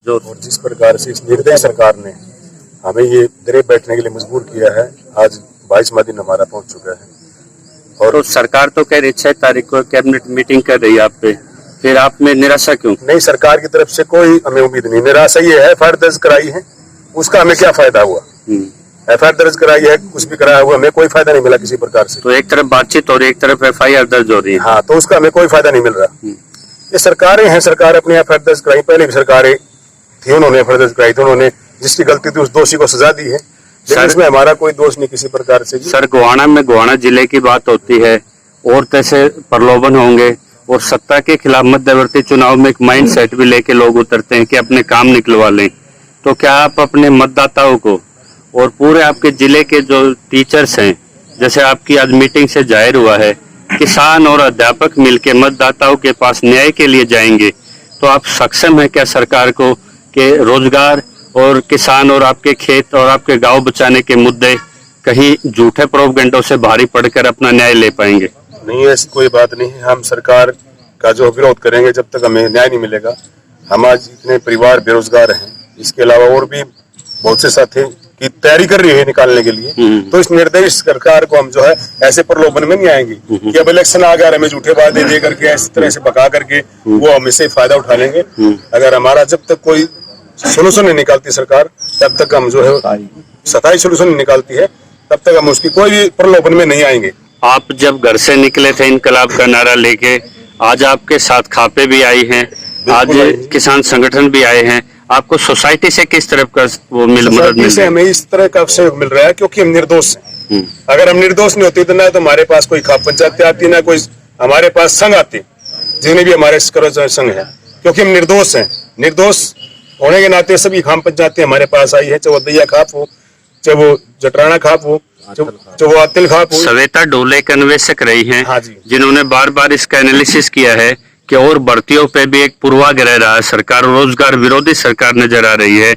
जो और जिस प्रकार से इस निर्दयी सरकार ने हमें ये दरे बैठने के लिए मजबूर किया है, आज 22वां दिन हमारा पहुंच चुका है। और तो सरकार तो कह रही 6 तारीख को कैबिनेट मीटिंग कर रही है आप पे, फिर आप में निराशा क्यों? नहीं, सरकार की तरफ से कोई हमें उम्मीद नहीं। निराशा ये है, एफआईआर दर्ज कराई है, उसका हमें क्या फायदा हुआ? एफआईआर दर्ज कराई है, कुछ भी कराया हुआ, हमें कोई फायदा नहीं मिला किसी प्रकार से। तो एक तरफ बातचीत हो रही है, एक तरफ एफआईआर दर्ज हो रही है। हाँ, तो उसका हमें कोई फायदा नहीं मिल रहा। ये सरकारें हैं, सरकार अपनी एफआईआर दर्ज कराई, पहले भी सरकारें थी, उन्होंने एफआईआर दर्ज कराई थी, उन्होंने जिसकी गलती थी उस दोषी को सजा दी है, लेकिन इसमें हमारा कोई दोष नहीं किसी प्रकार से। सर, गोहाना में गोहाना जिले की बात होती है और तैसे प्रलोभन होंगे और सत्ता के खिलाफ मध्यवर्ती चुनाव में एक माइंड सेट भी लेके लोग उतरते हैं कि अपने काम निकलवा लें। तो क्या आप अपने मतदाताओं को और पूरे आपके जिले के जो टीचर्स हैं, जैसे आपकी आज मीटिंग से जाहिर हुआ है, किसान और अध्यापक मिलकर मतदाताओं के पास न्याय के लिए जाएंगे, तो आप सक्षम है क्या सरकार को कि रोजगार और किसान और आपके खेत और आपके गांव बचाने के मुद्दे कहीं झूठे प्रोपगेंडों से भारी पड़कर अपना न्याय ले पाएंगे? नहीं, ऐसी कोई बात नहीं है। हम सरकार का जो विरोध करेंगे जब तक हमें न्याय नहीं मिलेगा। हम आज इतने परिवार बेरोजगार हैं, इसके अलावा और भी बहुत से साथी की तैयारी कर रही है निकालने के लिए। तो इस निर्दयी सरकार को हम जो है ऐसे प्रलोभन में नहीं आएंगे कि अब इलेक्शन आ गया, हमें झूठे वादे दे करके इस तरह से पका करके वो हमें से फायदा उठा लेंगे। अगर हमारा जब तक कोई सोल्यूशन नहीं निकालती सरकार, तब तक हम जो है सताई सोल्यूशन नहीं निकालती है, तब तक हम उसकी कोई भी प्रलोभन में नहीं आएंगे। आप जब घर से निकले थे इनकलाब का नारा लेके, आज आपके साथ खापे भी आई हैं, आज किसान संगठन भी आए हैं, आपको सोसाइटी से किस तरह का वो मदद मिल रही है? हमें इस तरह का सहयोग मिल रहा है क्योंकि हम निर्दोष हैं। अगर हम निर्दोष नहीं होते तो ना तो हमारे पास कोई खाप पंचायत आती, ना कोई हमारे पास संघ आते, जिन्हें भी हमारे संघ है, क्योंकि हम निर्दोष हैं। निर्दोष होने के नाते सभी खाप पंचायतें हमारे पास आई है, चाहे वो दैया खाप हो, चाहे वो जटराना खाप हो, जो वो आतिल खाप हो। श्वेता डोले एक अन्वेषक रही हैं, हाँ जी, जिन्होंने बार बार इसका एनालिसिस किया है कि और भर्तियों पे भी एक पूर्वाग्रह रहा है, सरकार रोजगार विरोधी सरकार नजर आ रही है।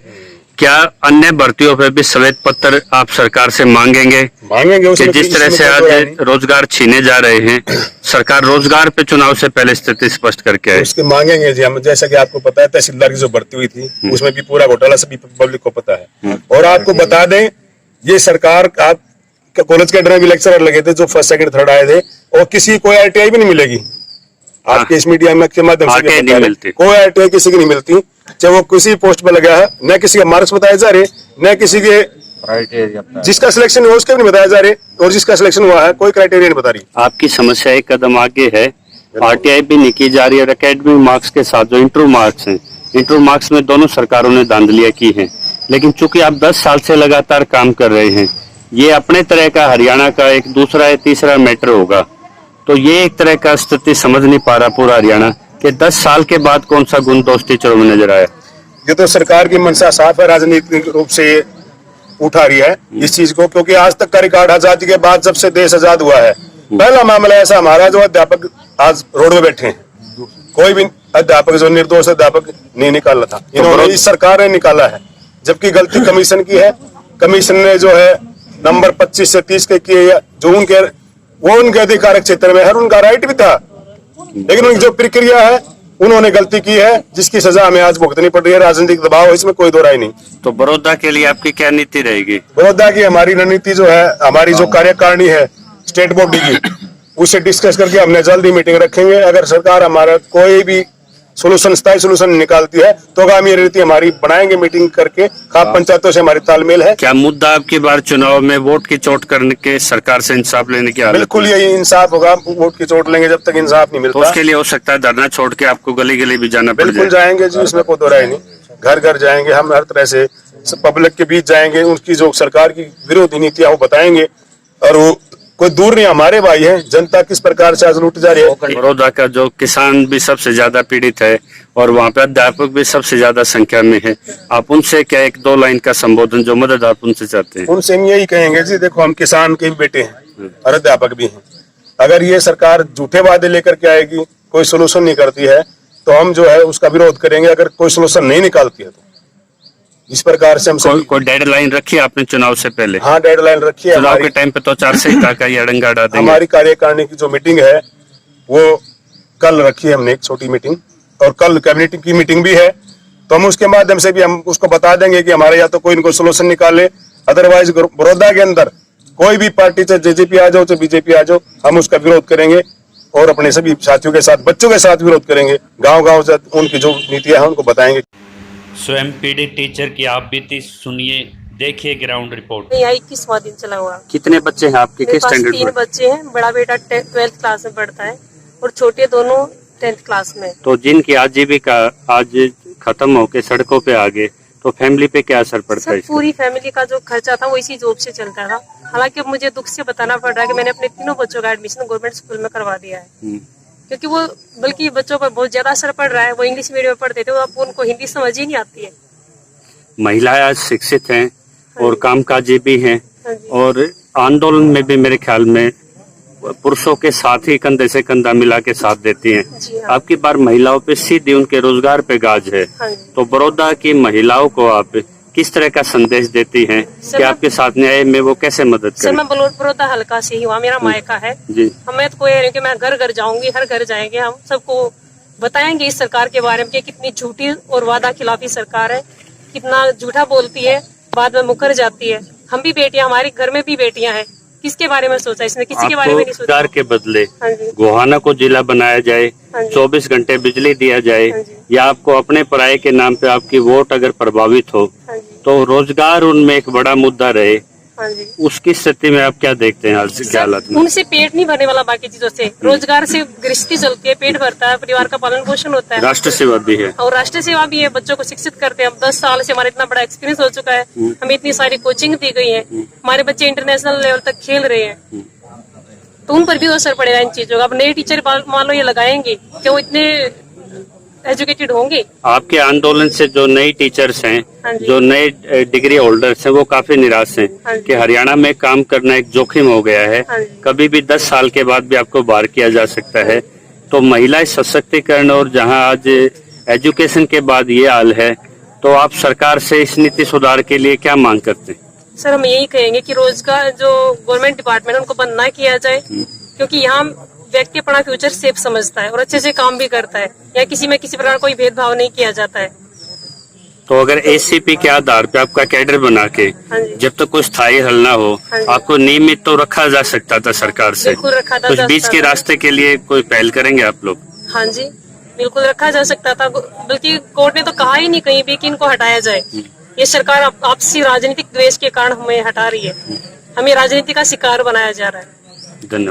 क्या अन्य भर्तियों पे भी श्वेत पत्र आप सरकार से मांगेंगे कि जिस तरह से आज रोजगार छीने जा रहे हैं, सरकार रोजगार पे चुनाव से पहले स्थिति स्पष्ट करके आए? उसके मांगेंगे जी हम। जैसा कि आपको पता है, तहसीलदार की जो भर्ती हुई थी उसमें भी पूरा घोटाला सभी पब्लिक को पता है। और आपको बता दें, ये सरकार आप कॉलेज के अंडर में लेक्चरर लगे थे जो फर्स्ट सेकंड थर्ड आए थे, और किसी कोई आरटीआई भी नहीं मिलेगी। आपके इस मीडिया में के माध्यम से नहीं मिलती, कोई आरटीआई किसी की नहीं मिलती, चाहे वो किसी पोस्ट पे लगा है, न किसी के मार्क्स बताए जा रहे, न किसी के जिसका सिलेक्शन हुआ उसके भी नहीं बताया जा रहे, और जिसका सिलेक्शन हुआ है कोई क्राइटेरिया नहीं बता रही। आपकी समस्या एक कदम आगे है, आरटीआई भी नहीं की जा रही है, और एकेडमिक मार्क्स के साथ जो इंटरव्यू मार्क्स हैं, इंटरव्यू मार्क्स में दोनों सरकारों ने धांधलियां की हैं। लेकिन चूंकि आप 10 साल से लगातार काम कर रहे हैं, ये अपने तरह का हरियाणा का एक दूसरा या तीसरा मैटर होगा, तो ये एक तरह का स्थिति समझ नहीं पा रहा पूरा हरियाणा कि 10 साल के बाद कौन सा गुण दोष टीचरों में नजर आया। ये तो सरकार की मंशा साफ है, राजनीतिक रूप से उठा रही है इस चीज को, क्योंकि आज तक का रिकॉर्ड आजादी के बाद जब से देश आजाद हुआ है, पहला मामला ऐसा हमारा जो अध्यापक आज रोड में बैठे हैं, कोई भी अध्यापक जो निर्दोष अध्यापक नहीं निकाला था, इन्होंने इस सरकार ने निकाला है, जबकि गलती कमीशन की है। कमीशन ने जो है नंबर 25 से 30 के किए, जो उनके अधिकार क्षेत्र में है, उनका राइट भी था, लेकिन उनकी जो प्रक्रिया है उन्होंने गलती की है, जिसकी सजा हमें आज भुगतनी पड़ रही है। राजनीतिक दबाव, इसमें कोई दो राय नहीं। तो बड़ौदा के लिए आपकी क्या नीति रहेगी? बड़ौदा की हमारी रणनीति जो है, हमारी जो कार्यकारिणी है स्टेट बॉडी की, उससे डिस्कस करके हमने जल्दी मीटिंग रखेंगे। अगर सरकार हमारा कोई भी सोल्यूशन, स्थायी सोल्यूशन निकालती है, तो आगामी रणनीति हमारी बनाएंगे मीटिंग करके। खाप पंचायतों से हमारी तालमेल है। क्या मुद्दा आपकी बार चुनाव में वोट की चोट करने के सरकार से इंसाफ लेने की हालत? बिल्कुल यही इंसाफ होगा, वोट की चोट लेंगे जब तक इंसाफ नहीं मिलता। तो उसके लिए हो सकता है धरना छोड़ के आपको गली गली भी जाना पड़ जाए। बिल्कुल जाएंगे जी, इसमें कोई दो राय नहीं। घर घर जाएंगे हम, हर तरह से पब्लिक के बीच जाएंगे, उनकी जो सरकार की विरोधी नीतियां वो बताएंगे, और वो कोई दूर नहीं, हमारे भाई है। जनता किस प्रकार से आज लूट जा रही है। बड़ौदा का जो किसान भी सबसे ज्यादा पीड़ित है और वहाँ पे अध्यापक भी सबसे ज्यादा संख्या में है, आप उनसे क्या 1-2 लाइन का संबोधन, जो मदद आप उनसे चाहते हैं? उनसे हम यही कहेंगे जी, देखो हम किसान के भी बेटे हैं और अध्यापक भी हैं। अगर ये सरकार झूठे वादे लेकर के आएगी, कोई सोल्यूशन नहीं करती है, तो हम जो है उसका विरोध करेंगे। अगर कोई सोल्यूशन नहीं निकालती है तो इस प्रकार से हम कोई डेडलाइन रखी है आपने चुनाव से पहले? हाँ, डेडलाइन रखी है। चुनाव के टाइम पे तो आचारसंहिता का अड़ंगा डाल देंगे। हमारी कार्यकारिणी की जो मीटिंग है वो कल रखी है हमने, एक छोटी मीटिंग, और कल कैबिनेट की मीटिंग भी है। तो हम उसके माध्यम से भी हम उसको बता देंगे कि हमारे या तो कोई इनको सोल्यूशन निकाले, अदरवाइज बड़ौदा के अंदर कोई भी पार्टी, चाहे जेजेपी आ जाओ चाहे बीजेपी आ जाओ, हम उसका विरोध करेंगे और अपने सभी साथियों के साथ, बच्चों के साथ विरोध करेंगे। गांव-गांव से उनकी जो नीतियां हैं उनको बताएंगे। स्वयं पीड़ित टीचर की आप बीती सुनिए, देखिए ग्राउंड रिपोर्ट। यहाँ 21वां दिन चला हुआ। कितने बच्चे हैं आपके, मेरे किस पास स्टैंडर्ड 3 में? बच्चे हैं। बड़ा बेटा 12th क्लास में पढ़ता है और छोटे दोनों 10th क्लास में। तो जिनकी आजीविका आज खत्म होके सड़कों पे आ गए, तो फैमिली पे क्या असर पड़ता है सर इसका? पूरी फैमिली का जो खर्चा था वो इसी जॉब से चलता था। हालांकि अब मुझे दुख से बताना पड़ रहा है कि मैंने अपने तीनों बच्चों का एडमिशन गवर्नमेंट स्कूल में करवा दिया है, क्योंकि वो बल्कि बच्चों पर बहुत ज्यादा असर पड़ रहा है। वो इंग्लिश मीडियम में पढ़ते थे, अब उनको हिंदी समझ ही नहीं आती है। महिलाएं आज शिक्षित हैं और कामकाजी भी हैं, हाँ जी। और आंदोलन में भी मेरे ख्याल में पुरुषों के साथ ही कंधे से कंधा मिला के साथ देती हैं। जी हाँ। आपकी बार महिलाओं पे सीधी उनके रोजगार पे गाज है, हाँ जी। तो बड़ौदा की महिलाओं को आप किस तरह का संदेश देती हैं कि आपके साथ न्याय में वो कैसे मदद सर करें? मैं बड़ौदा हल्का से ही हुआ, मेरा मायका है जी, हमें तो कोई है कि मैं घर घर जाऊंगी, हर घर जाएंगे, हम सबको बताएंगे इस सरकार के बारे में कि कितनी झूठी और वादा खिलाफी सरकार है, कितना झूठा बोलती है, बाद में मुकर जाती है। हम भी बेटियां, हमारे घर में भी बेटियां हैं। किसके बारे में सोचा इसने? किसी के बारे में नहीं सोचा। रोजगार के बदले हाँ जी। गोहाना को जिला बनाया जाए, हाँ जी। 24 घंटे बिजली दिया जाए, हाँ जी। या आपको अपने पराये के नाम पे आपकी वोट अगर प्रभावित हो, हाँ जी। तो रोजगार उनमें एक बड़ा मुद्दा रहे, हाँ जी। उसकी स्थिति में आप क्या देखते हैं आज के हालात में? उनसे पेट नहीं भरने वाला बाकी चीजों से। रोजगार से गृहस्थी चलती है, पेट भरता है, परिवार का पालन पोषण होता है, राष्ट्र सेवा भी है। और राष्ट्र सेवा भी है। बच्चों को शिक्षित करते हैं। अब 10 साल से हमारा इतना बड़ा एक्सपीरियंस हो चुका है, हमें इतनी सारी कोचिंग दी गई है, हमारे बच्चे इंटरनेशनल लेवल तक खेल रहे हैं, तो उन पर भी असर पड़ेगा इन चीजों का। अब नए टीचर मान लो ये लगाएंगे, क्या वो इतने एजुकेटेड होंगे? आपके आंदोलन से जो नई टीचर्स हाँ हैं, जी। जो नए डिग्री होल्डर्स हैं, वो काफी निराश हाँ हैं जी। कि हरियाणा में काम करना एक जोखिम हो गया है, हाँ जी। कभी भी 10 साल के बाद भी आपको बाहर किया जा सकता है। तो महिला सशक्तिकरण, और जहां आज एजुकेशन के बाद ये हाल है, तो आप सरकार से इस नीति सुधार के लिए क्या मांग करते हैं? सर हम यही कहेंगे कि रोजगार जो गवर्नमेंट डिपार्टमेंट है उनको बंद ना किया जाए, क्योंकि यहाँ व्यक्ति अपना फ्यूचर सेफ समझता है और अच्छे से काम भी करता है। या किसी में किसी प्रकार कोई भेदभाव नहीं किया जाता है। तो अगर एसीपी के आधार पे आपका कैडर बना के, हाँ जी। जब तक कोई स्थायी हल ना हो, हाँ जी। आपको नियमित तो रखा जा सकता था सरकार से, बिल्कुल रखा था, कुछ बीच के रास्ते के लिए कोई पहल करेंगे आप लोग? हाँ जी, बिल्कुल रखा जा सकता था। बल्कि कोर्ट ने तो कहा ही नहीं कहीं भी कि इनको हटाया जाए। ये सरकार आपसी राजनीतिक द्वेष के कारण हमें हटा रही है, हमें राजनीति का शिकार बनाया जा रहा है। धन्यवाद।